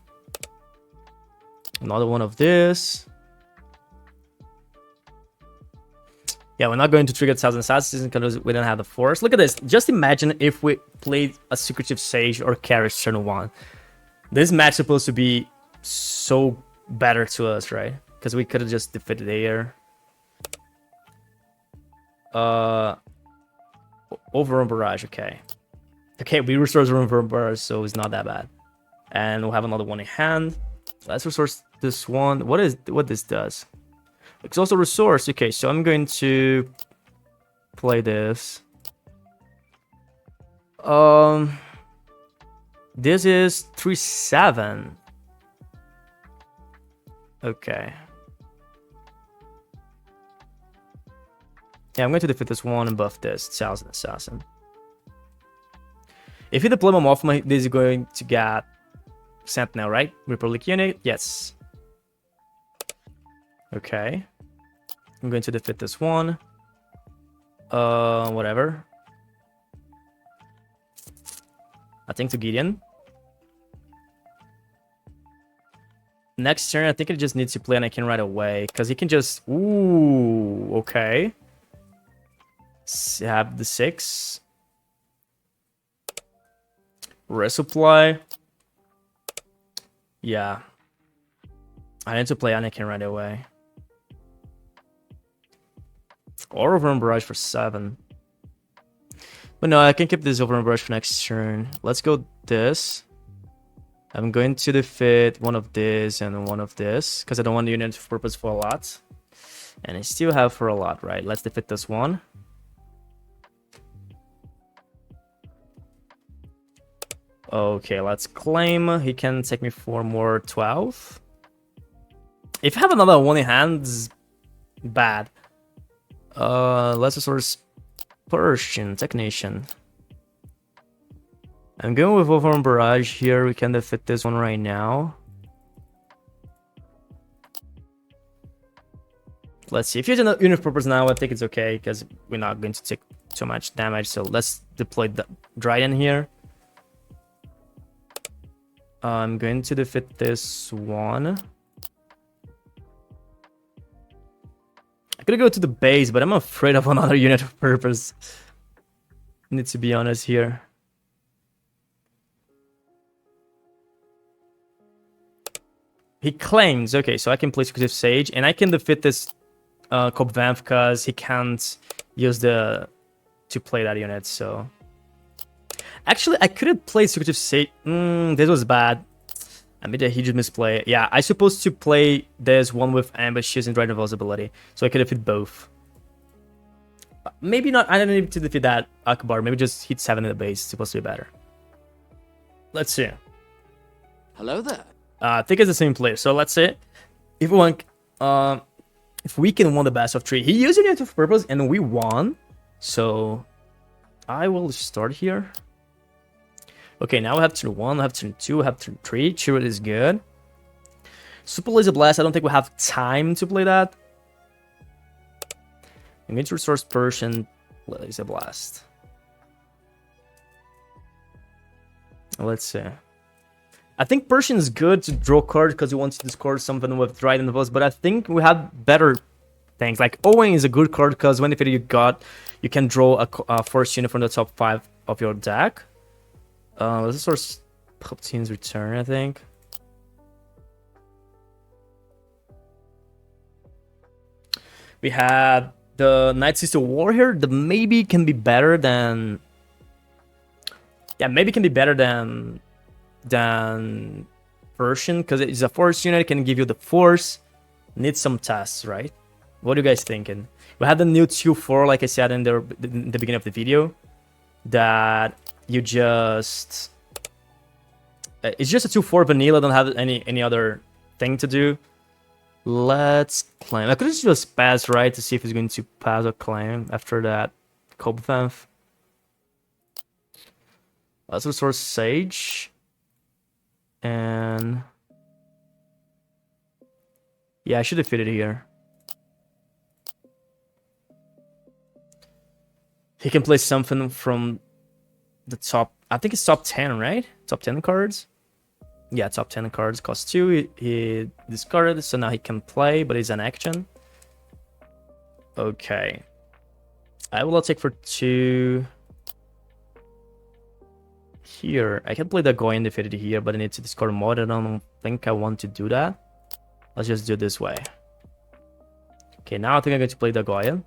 Another one of this. Yeah, we're not going to trigger Thousand Assassins because we don't have the Force. Look at this. Just imagine if we played a Secretive Sage or Carriage turn 1. This match is supposed to be so better to us, right? Because we could have just defeated here. Overrun Barrage, okay. Okay, we resource Overrun Barrage, so it's not that bad. And we'll have another one in hand. Let's resource this one. What this does? It's also resource. Okay, so I'm going to play this. This is 3/7. Okay. Yeah, I'm going to defeat this one and buff this Thousand Assassin. If you deploy my Mothma, this is going to get Sentinel, right? Republic unit, yes. Okay. I'm going to defeat this one. Whatever. I think to Gideon. Next turn, I think it just needs to play Anakin right away. Because he can just... Ooh, okay. Have the 6. Resupply. Yeah. I need to play Anakin right away. Or Overrun Barrage for 7. But no, I can keep this Overrun Barrage for next turn. Let's go this. I'm going to defeat one of this and one of this. Because I don't want the unit for purpose for a lot. And I still have for a lot, right? Let's defeat this one. Okay, let's claim. He can take me for more 12. If I have another one in hand, bad. Let's source Persian Technician. I'm going with Wolfram Barrage here. We can defeat this one right now. Let's see. If you're in unit of purpose now, I think it's okay because we're not going to take too much damage. So let's deploy the Dryden here. I'm going to defeat this one. I'm gonna go to the base, but I'm afraid of another unit of purpose. Need to be honest here. He claims, okay, so I can play Secretive Sage, and I can defeat this Cobb Vamp because he can't use the to play that unit, so... Actually, I couldn't play Secretive Sage. This was bad. I made a huge misplay. Yeah, I supposed to play this one with Ambush using DRYDEN VOS ability, so I could defeat both. Maybe not, I don't need to defeat that Akbar, maybe just hit 7 in the base, it's supposed to be better. Let's see. Hello there. I think it's the same player, so let's see. If we want, if we can win the best of 3. He used unit of purpose and we won, so I will start here. Okay, now we have turn 1, we have turn 2, we have turn 3. Chirrut is good. Super Laser Blast, I don't think we have time to play that. I'm going to resource Persian Laser Blast. Let's see. I think Persian is good to draw card because you want to discard something with DRYDEN VOS, but I think we have better things. Like Owen is a good card because when defeated you can draw a force unit from the top 5 of your deck. Let's source Palpatine's Return, I think. We have the Night Sister War here. The maybe can be better than... Yeah, maybe can be better than Persian because it's a force unit. It can give you the force. Needs some tests, right? What are you guys thinking? We had the new 2-4, like I said in the beginning of the video, that you just... it's just a 2-4 vanilla, don't have any other thing to do. Let's claim. I could just pass, right, to see if he's going to pass or claim after that Cobb Vamp. Let's resource Sage. And... yeah, I should have fitted here. He can play something from the top... I think it's top 10, right? Top 10 cards? Yeah, top 10 cards. Cost 2. He discarded, so now he can play, but it's an action. Okay. I will take for 2. Here. I can play the Goyen defeated here, but I need to discard more. I don't think I want to do that. Let's just do it this way. Okay, now I think I'm going to play the Goyen.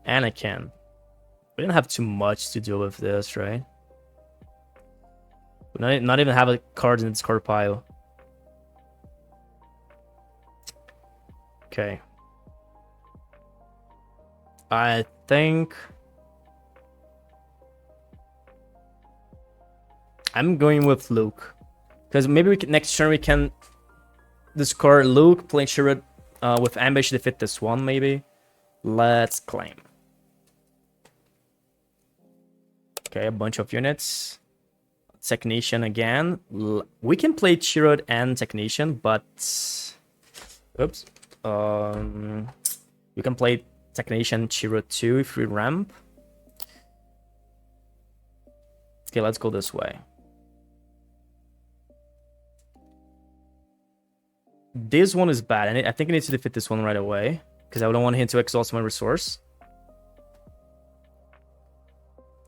And I can. We don't have too much to do with this, right? We not even have a card in the discard pile. Okay. I think... I'm going with Luke. Because maybe we can, next turn we can discard Luke, play Chirrut with Ambush to defeat this one, maybe. Let's claim. Okay, a bunch of units. Technician again. We can play Chirrut and Technician, but... oops. We can play Technician Chirrut too if we ramp. Okay, let's go this way. This one is bad, and I think I need to defeat this one right away, because I don't want him to exhaust my resource.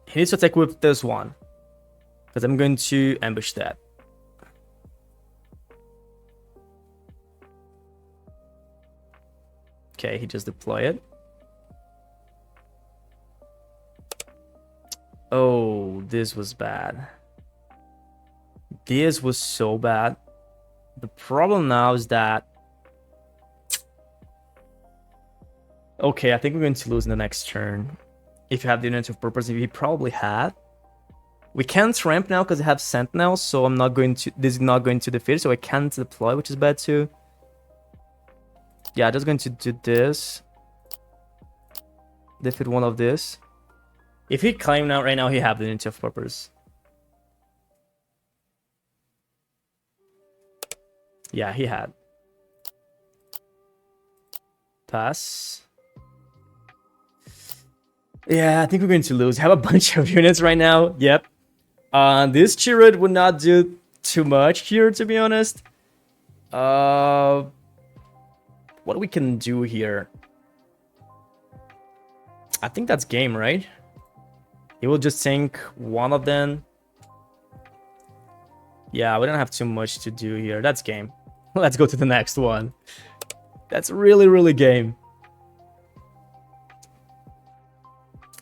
He needs to attack with this one, because I'm going to ambush that. Okay, he just deployed it. Oh, this was bad. This was so bad. The problem now is that... okay, I think we're going to lose in the next turn. If you have the unit of purpose, we probably had. We can't ramp now because I have Sentinel, so I'm not going to... this is not going to defeat, so I can't deploy, which is bad too. Yeah, just going to do this. Defeat one of this. If he claim now, right now, he have the unity of purpose. Yeah, he had. Pass. Yeah, I think we're going to lose. Have a bunch of units right now. Yep. This Chirrut would not do too much here, to be honest. What we can do here? I think that's game, right? He will just sink one of them. Yeah, we don't have too much to do here. That's game. Let's go to the next one. That's really, really game.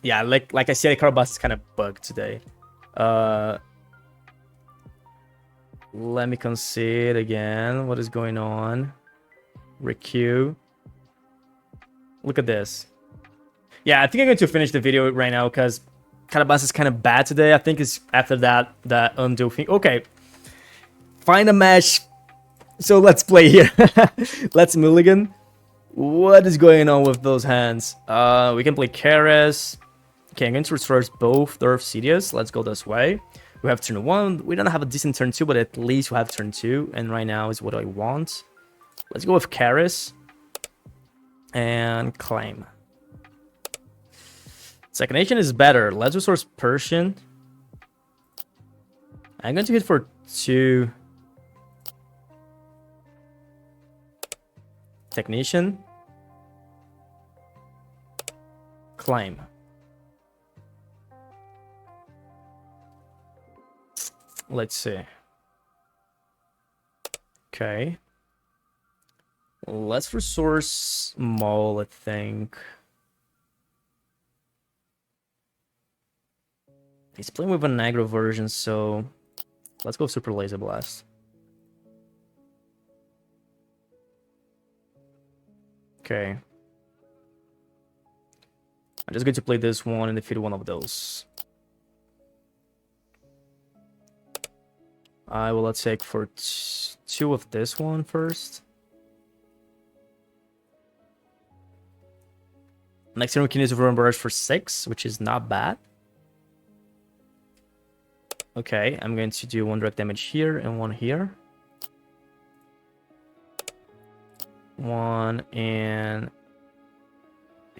Yeah, like I said, the card bus is kind of bugged today. Let me concede again. What is going on? Requeue. Look at this. Yeah, I think I'm going to finish the video right now because Calabas is kind of bad today. I think it's after that undo thing. Okay. Find a match. So let's play here. Let's mulligan. What is going on with those hands? We can play Keres. Okay, I'm going to resource both their Sidious. Let's go this way. We have turn 1. We don't have a decent turn 2, but at least we have turn 2. And right now is what I want. Let's go with Keres. And claim. Second Nation is better. Let's resource Persian. I'm going to hit for 2. Technician. Claim. Let's see. Okay. Let's resource Maul, I think. He's playing with an aggro version, so let's go Super Laser Blast. Okay. I'm just going to play this one and defeat one of those. I will take for 2 of this one first. Next turn we can use Overrun Barrage for 6, which is not bad. Okay, I'm going to do 1 direct damage here and 1 here. 1 and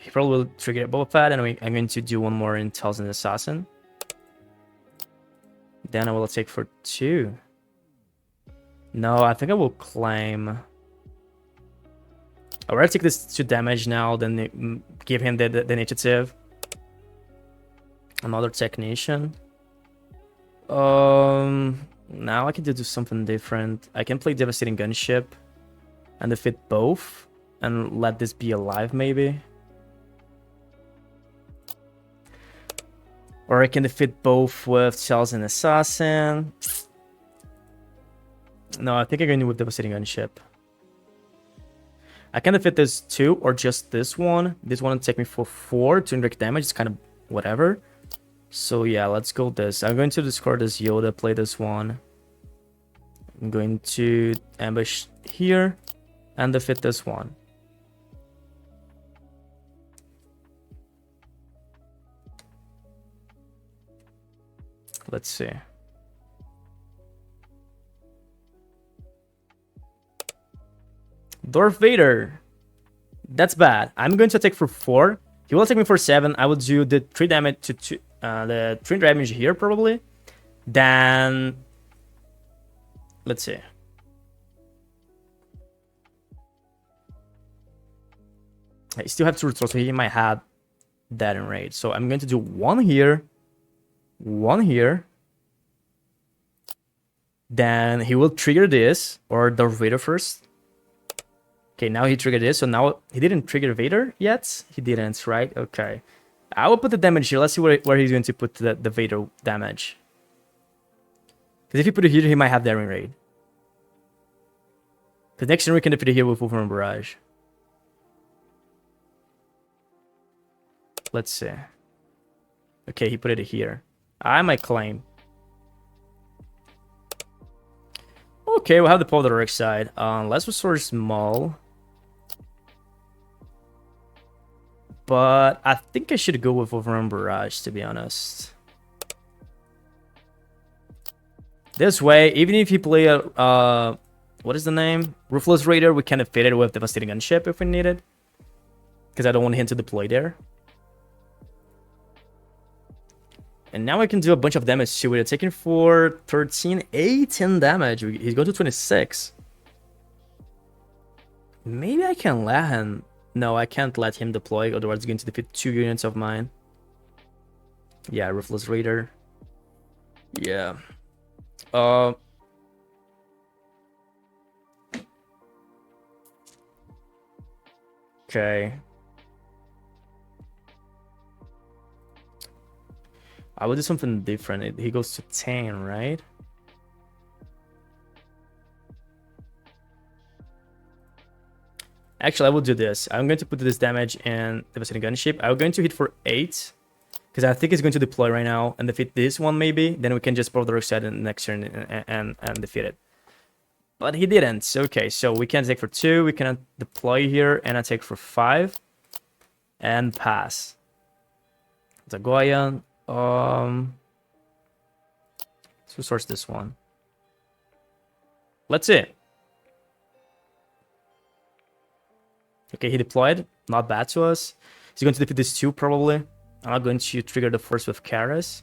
he probably will trigger Boba Fett, and I'm going to do 1 more Intelligent Assassin. Then I will take for 2. No, I think I will claim. I'll rather take this 2 damage now than give him the initiative. Another Technician. Now I can do something different. I can play Devastating Gunship and defeat both and let this be alive, maybe. Or I can defeat both with Intelligent Assassin. No, I think I'm going with Devastating Gunship. I can defeat this 2 or just this one. This one will take me for 4 to indirect damage. It's kind of whatever. So yeah, let's go this. I'm going to discard this Yoda, play this one. I'm going to ambush here and defeat this one. Let's see. Darth Vader. That's bad. I'm going to attack for 4. He will take me for 7. I will do the 3 damage to 2. The 3 damage here probably. Then let's see. I still have to resource, so he might have that in raid. So I'm going to do 1 here, 1 here. Then he will trigger this, or Darth Vader first. Okay, now he triggered this, so now he didn't trigger Vader yet. He didn't, right? Okay. I will put the damage here. Let's see where he's going to put the Vader damage. Because if he put it here, he might have Daring Raid. Because next turn we can defeat it here with Overrun Barrage. Let's see. Okay, he put it here. I might claim. Okay, we'll have the Paul the Dark Side. Let's resource Maul. but I think I should go with Overrun Barrage, to be honest. This way, even if you play a what is the name? Ruthless Raider, we can defeat it with Devastating Gunship if we need it. Because I don't want him to deploy there. And now I can do a bunch of damage too. We're taking for 13, 18 damage. He's going to 26. Maybe I can let him. No, I can't let him deploy. Otherwise, it's going to defeat 2 units of mine. Yeah, Ruthless Raider. Yeah. Okay. I will do something different. He goes to 10, right? Actually, I will do this. I'm going to put this damage in Devastating Gunship. I'm going to hit for 8. Because I think he's going to deploy right now and defeat this one maybe. Then we can just pull the dark side in the next turn and defeat it. But he didn't. Okay, so we can take for 2. We can deploy here and I take for 5. And pass. Zagoya. Let's resource this one. Let's see. Okay, he deployed. Not bad to us. He's going to defeat this 2 probably. I'm not going to trigger the first with Karas.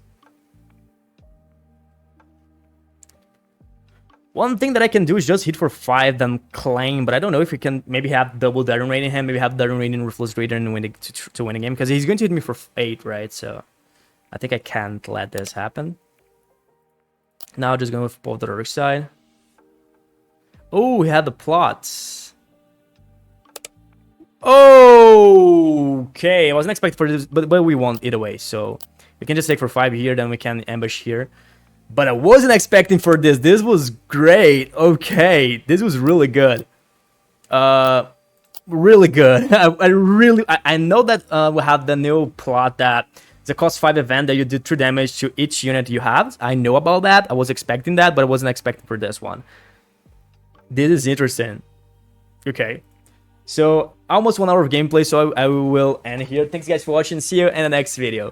One thing that I can do is just hit for 5, then claim. But I don't know if we can maybe have double Darren Raid in him. Maybe have Darren Raid in Ruthless Raider and win to win a game. Because he's going to hit me for 8, right? So I think I can't let this happen. Now just going with both the other side. Oh, we had the plots. Okay, I wasn't expecting for this, but we won either way. So we can just take for 5 here, then we can ambush here. But I wasn't expecting for this. This was great. Okay, this was really good. Really good. I know that we have the new plot that it's a cost 5 event that you do 3 damage to each unit you have. I know about that. I was expecting that, but I wasn't expecting for this one. This is interesting. Okay. So almost 1 hour of gameplay, so I will end here. Thanks guys for watching. See you in the next video.